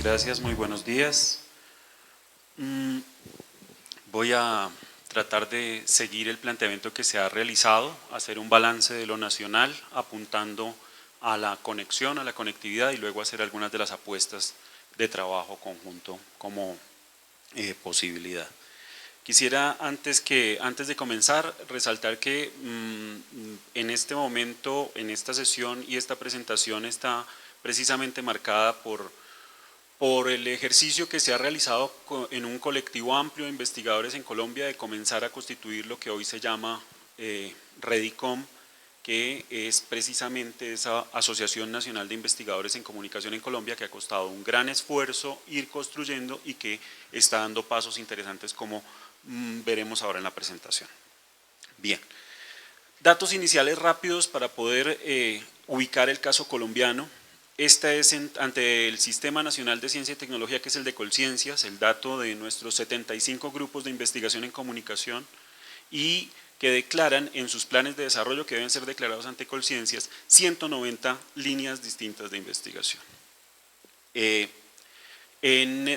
gracias, muy buenos días. Voy a tratar de seguir el planteamiento que se ha realizado, hacer un balance de lo nacional, apuntando a la conexión, a la conectividad y luego hacer algunas de las apuestas de trabajo conjunto como posibilidad. Quisiera antes de comenzar resaltar que en este momento, en esta sesión y esta presentación está precisamente marcada por el ejercicio que se ha realizado en un colectivo amplio de investigadores en Colombia de comenzar a constituir lo que hoy se llama Redicom, que es precisamente esa Asociación Nacional de Investigadores en Comunicación en Colombia que ha costado un gran esfuerzo ir construyendo y que está dando pasos interesantes como veremos ahora en la presentación. Bien, datos iniciales rápidos para poder ubicar el caso colombiano. Este es ante el Sistema Nacional de Ciencia y Tecnología, que es el de Colciencias, el dato de nuestros 75 grupos de investigación en comunicación y que declaran en sus planes de desarrollo, que deben ser declarados ante Colciencias, 190 líneas distintas de investigación. De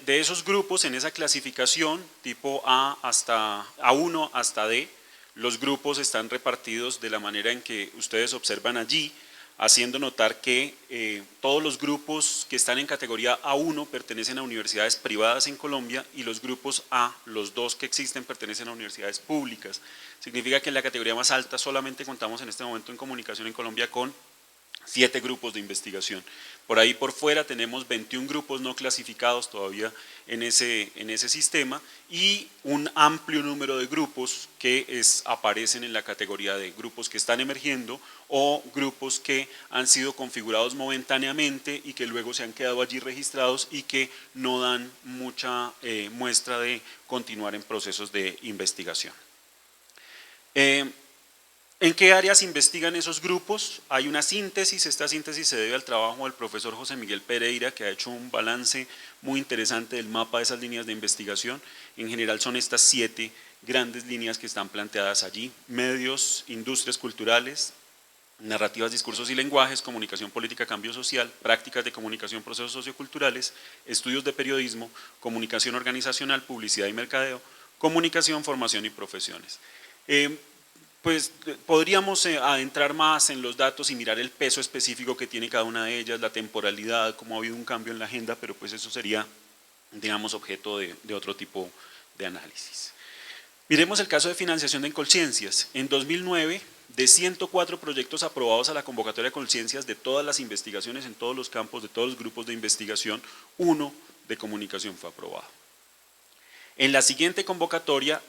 esos grupos, en esa clasificación, tipo A1 hasta D, los grupos están repartidos de la manera en que ustedes observan allí, haciendo notar que todos los grupos que están en categoría A1 pertenecen a universidades privadas en Colombia y los grupos A, los dos que existen, pertenecen a universidades públicas. Significa que en la categoría más alta solamente contamos en este momento en comunicación en Colombia con 7 grupos de investigación. Por ahí por fuera tenemos 21 grupos no clasificados todavía en ese sistema y un amplio número de grupos que aparecen en la categoría de grupos que están emergiendo o grupos que han sido configurados momentáneamente y que luego se han quedado allí registrados y que no dan mucha muestra de continuar en procesos de investigación. ¿En qué áreas investigan esos grupos? Hay una síntesis, esta síntesis se debe al trabajo del profesor José Miguel Pereira, que ha hecho un balance muy interesante del mapa de esas líneas de investigación. En general son estas 7 grandes líneas que están planteadas allí: medios, industrias culturales, narrativas, discursos y lenguajes, comunicación política, cambio social, prácticas de comunicación, procesos socioculturales, estudios de periodismo, comunicación organizacional, publicidad y mercadeo, comunicación, formación y profesiones. Pues podríamos adentrar más en los datos y mirar el peso específico que tiene cada una de ellas, la temporalidad, cómo ha habido un cambio en la agenda, pero pues eso sería, digamos, objeto de otro tipo de análisis. Miremos el caso de financiación de Colciencias. En 2009, de 104 proyectos aprobados a la convocatoria de Colciencias de todas las investigaciones en todos los campos, de todos los grupos de investigación, 1 de comunicación fue aprobado. En la siguiente convocatoria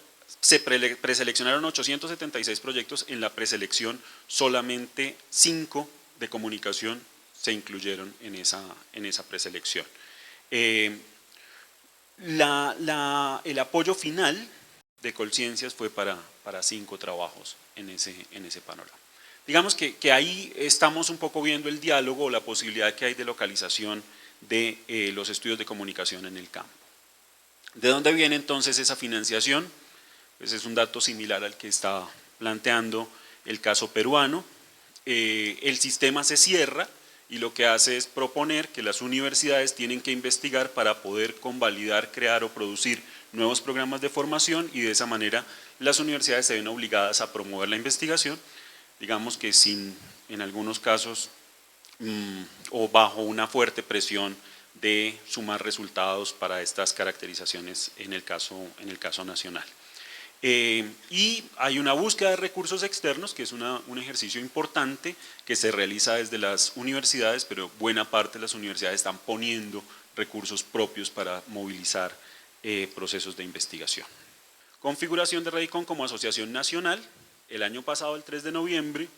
se preseleccionaron 876 proyectos, en la preselección solamente 5 de comunicación se incluyeron en esa preselección. El apoyo final de Colciencias fue para 5 trabajos en ese panorama. Digamos que ahí estamos un poco viendo el diálogo o la posibilidad que hay de localización de los estudios de comunicación en el campo. ¿De dónde viene entonces esa financiación? Pues es un dato similar al que está planteando el caso peruano. El sistema se cierra y lo que hace es proponer que las universidades tienen que investigar para poder convalidar, crear o producir nuevos programas de formación y de esa manera las universidades se ven obligadas a promover la investigación, digamos que sin, en algunos casos, o bajo una fuerte presión de sumar resultados para estas caracterizaciones en el caso nacional. Y hay una búsqueda de recursos externos, que es un ejercicio importante que se realiza desde las universidades, pero buena parte de las universidades están poniendo recursos propios para movilizar procesos de investigación. Configuración de Redicom como asociación nacional. El año pasado, el 3 de noviembre,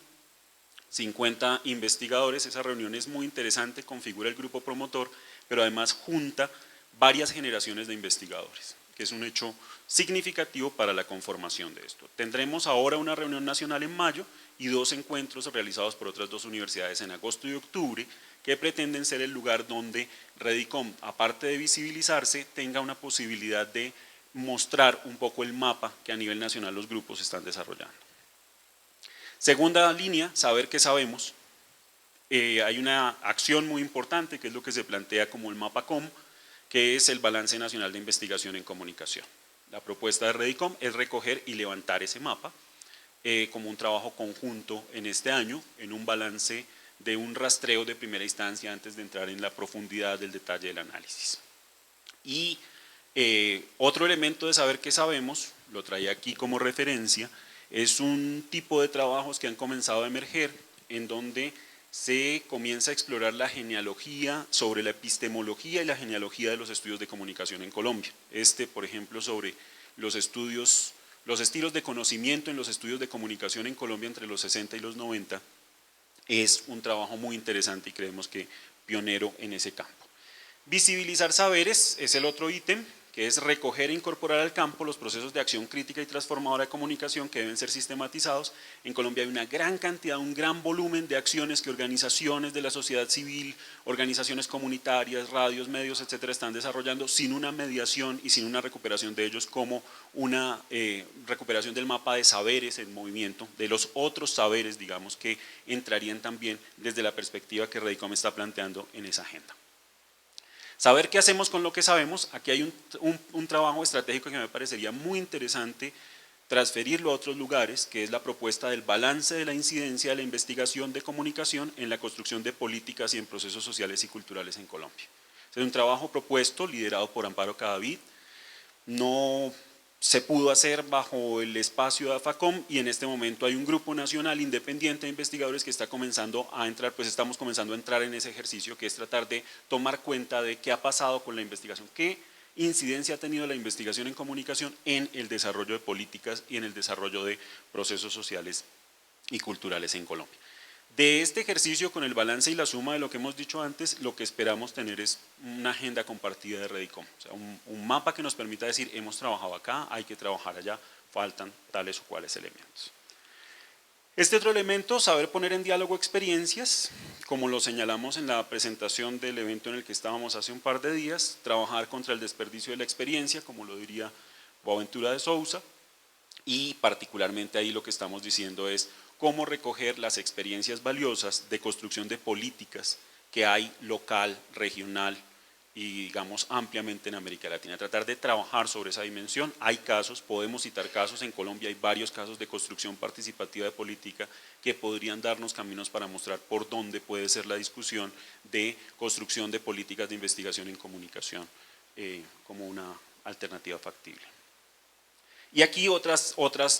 50 investigadores, esa reunión es muy interesante, configura el grupo promotor, pero además junta varias generaciones de investigadores, que es un hecho significativo para la conformación de esto. Tendremos ahora una reunión nacional en mayo y 2 encuentros realizados por otras 2 universidades en agosto y octubre que pretenden ser el lugar donde Redicom, aparte de visibilizarse, tenga una posibilidad de mostrar un poco el mapa que a nivel nacional los grupos están desarrollando. Segunda línea, saber qué sabemos. Hay una acción muy importante que es lo que se plantea como el MAPACOM, que es el Balance Nacional de Investigación en Comunicación. La propuesta de Redicom es recoger y levantar ese mapa como un trabajo conjunto en este año, en un balance de un rastreo de primera instancia antes de entrar en la profundidad del detalle del análisis. Y otro elemento de saber qué sabemos, lo traía aquí como referencia, es un tipo de trabajos que han comenzado a emerger en donde se comienza a explorar la genealogía sobre la epistemología y la genealogía de los estudios de comunicación en Colombia. Por ejemplo, sobre los estudios, los estilos de conocimiento en los estudios de comunicación en Colombia entre los 60 y los 90, es un trabajo muy interesante y creemos que pionero en ese campo. Visibilizar saberes es el otro ítem, que es recoger e incorporar al campo los procesos de acción crítica y transformadora de comunicación que deben ser sistematizados. En Colombia hay una gran cantidad, un gran volumen de acciones que organizaciones de la sociedad civil, organizaciones comunitarias, radios, medios, etcétera, están desarrollando sin una mediación y sin una recuperación de ellos como una recuperación del mapa de saberes en movimiento, de los otros saberes, digamos, que entrarían también desde la perspectiva que Redicom está planteando en esa agenda. Saber qué hacemos con lo que sabemos, aquí hay un trabajo estratégico que me parecería muy interesante transferirlo a otros lugares, que es la propuesta del balance de la incidencia de la investigación de comunicación en la construcción de políticas y en procesos sociales y culturales en Colombia. Es un trabajo propuesto, liderado por Amparo Cadavid, no se pudo hacer bajo el espacio de AFACOM y en este momento hay un grupo nacional independiente de investigadores que está comenzando a entrar, pues estamos comenzando a entrar en ese ejercicio que es tratar de tomar cuenta de qué ha pasado con la investigación, qué incidencia ha tenido la investigación en comunicación en el desarrollo de políticas y en el desarrollo de procesos sociales y culturales en Colombia. De este ejercicio, con el balance y la suma de lo que hemos dicho antes, lo que esperamos tener es una agenda compartida de Redicom, o sea, un mapa que nos permita decir, hemos trabajado acá, hay que trabajar allá, faltan tales o cuales elementos. Este otro elemento, saber poner en diálogo experiencias, como lo señalamos en la presentación del evento en el que estábamos hace un par de días, trabajar contra el desperdicio de la experiencia, como lo diría Boaventura de Sousa, y particularmente ahí lo que estamos diciendo es cómo recoger las experiencias valiosas de construcción de políticas que hay local, regional y digamos ampliamente en América Latina. Tratar de trabajar sobre esa dimensión. Hay casos, podemos citar casos, en Colombia hay varios casos de construcción participativa de política que podrían darnos caminos para mostrar por dónde puede ser la discusión de construcción de políticas de investigación en comunicación como una alternativa factible. Y aquí otras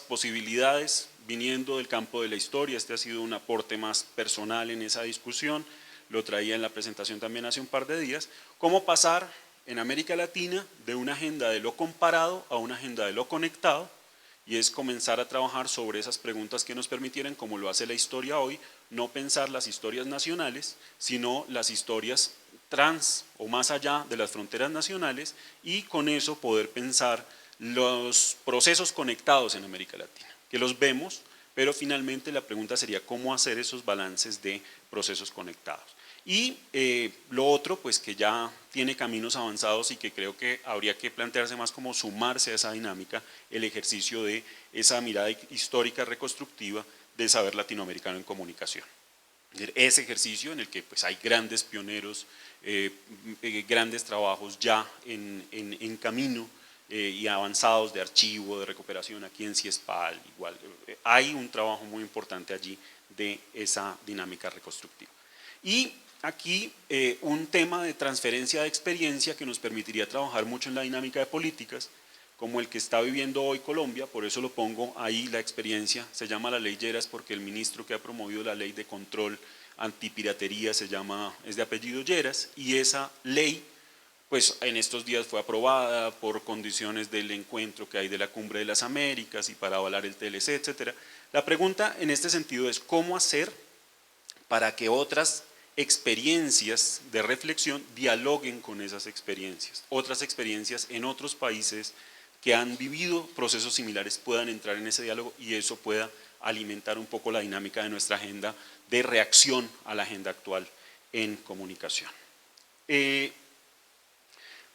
posibilidades, viniendo del campo de la historia, este ha sido un aporte más personal en esa discusión, lo traía en la presentación también hace un par de días, cómo pasar en América Latina de una agenda de lo comparado a una agenda de lo conectado, y es comenzar a trabajar sobre esas preguntas que nos permitieran, como lo hace la historia hoy, no pensar las historias nacionales, sino las historias trans o más allá de las fronteras nacionales, y con eso poder pensar los procesos conectados en América Latina, que los vemos, pero finalmente la pregunta sería cómo hacer esos balances de procesos conectados. Y lo otro, pues que ya tiene caminos avanzados y que creo que habría que plantearse más como sumarse a esa dinámica, el ejercicio de esa mirada histórica reconstructiva del saber latinoamericano en comunicación. Ese ejercicio en el que pues, hay grandes pioneros, grandes trabajos ya en camino, y avanzados de archivo, de recuperación aquí en CIESPAL, igual, hay un trabajo muy importante allí de esa dinámica reconstructiva. Y aquí un tema de transferencia de experiencia que nos permitiría trabajar mucho en la dinámica de políticas, como el que está viviendo hoy Colombia, por eso lo pongo ahí la experiencia, se llama la ley Lleras porque el ministro que ha promovido la ley de control antipiratería es de apellido Lleras, y esa ley pues en estos días fue aprobada por condiciones del encuentro que hay de la Cumbre de las Américas y para avalar el TLC, etc. La pregunta en este sentido es cómo hacer para que otras experiencias de reflexión dialoguen con esas experiencias, otras experiencias en otros países que han vivido procesos similares puedan entrar en ese diálogo y eso pueda alimentar un poco la dinámica de nuestra agenda de reacción a la agenda actual en comunicación.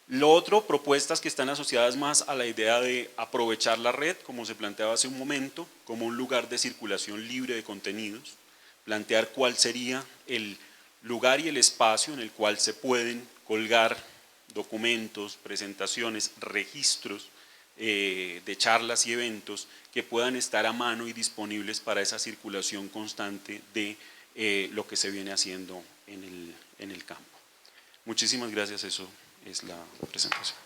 Lo otro, propuestas que están asociadas más a la idea de aprovechar la red, como se planteaba hace un momento, como un lugar de circulación libre de contenidos, plantear cuál sería el lugar y el espacio en el cual se pueden colgar documentos, presentaciones, registros de charlas y eventos que puedan estar a mano y disponibles para esa circulación constante de lo que se viene haciendo en el campo. Muchísimas gracias, eso es la presentación.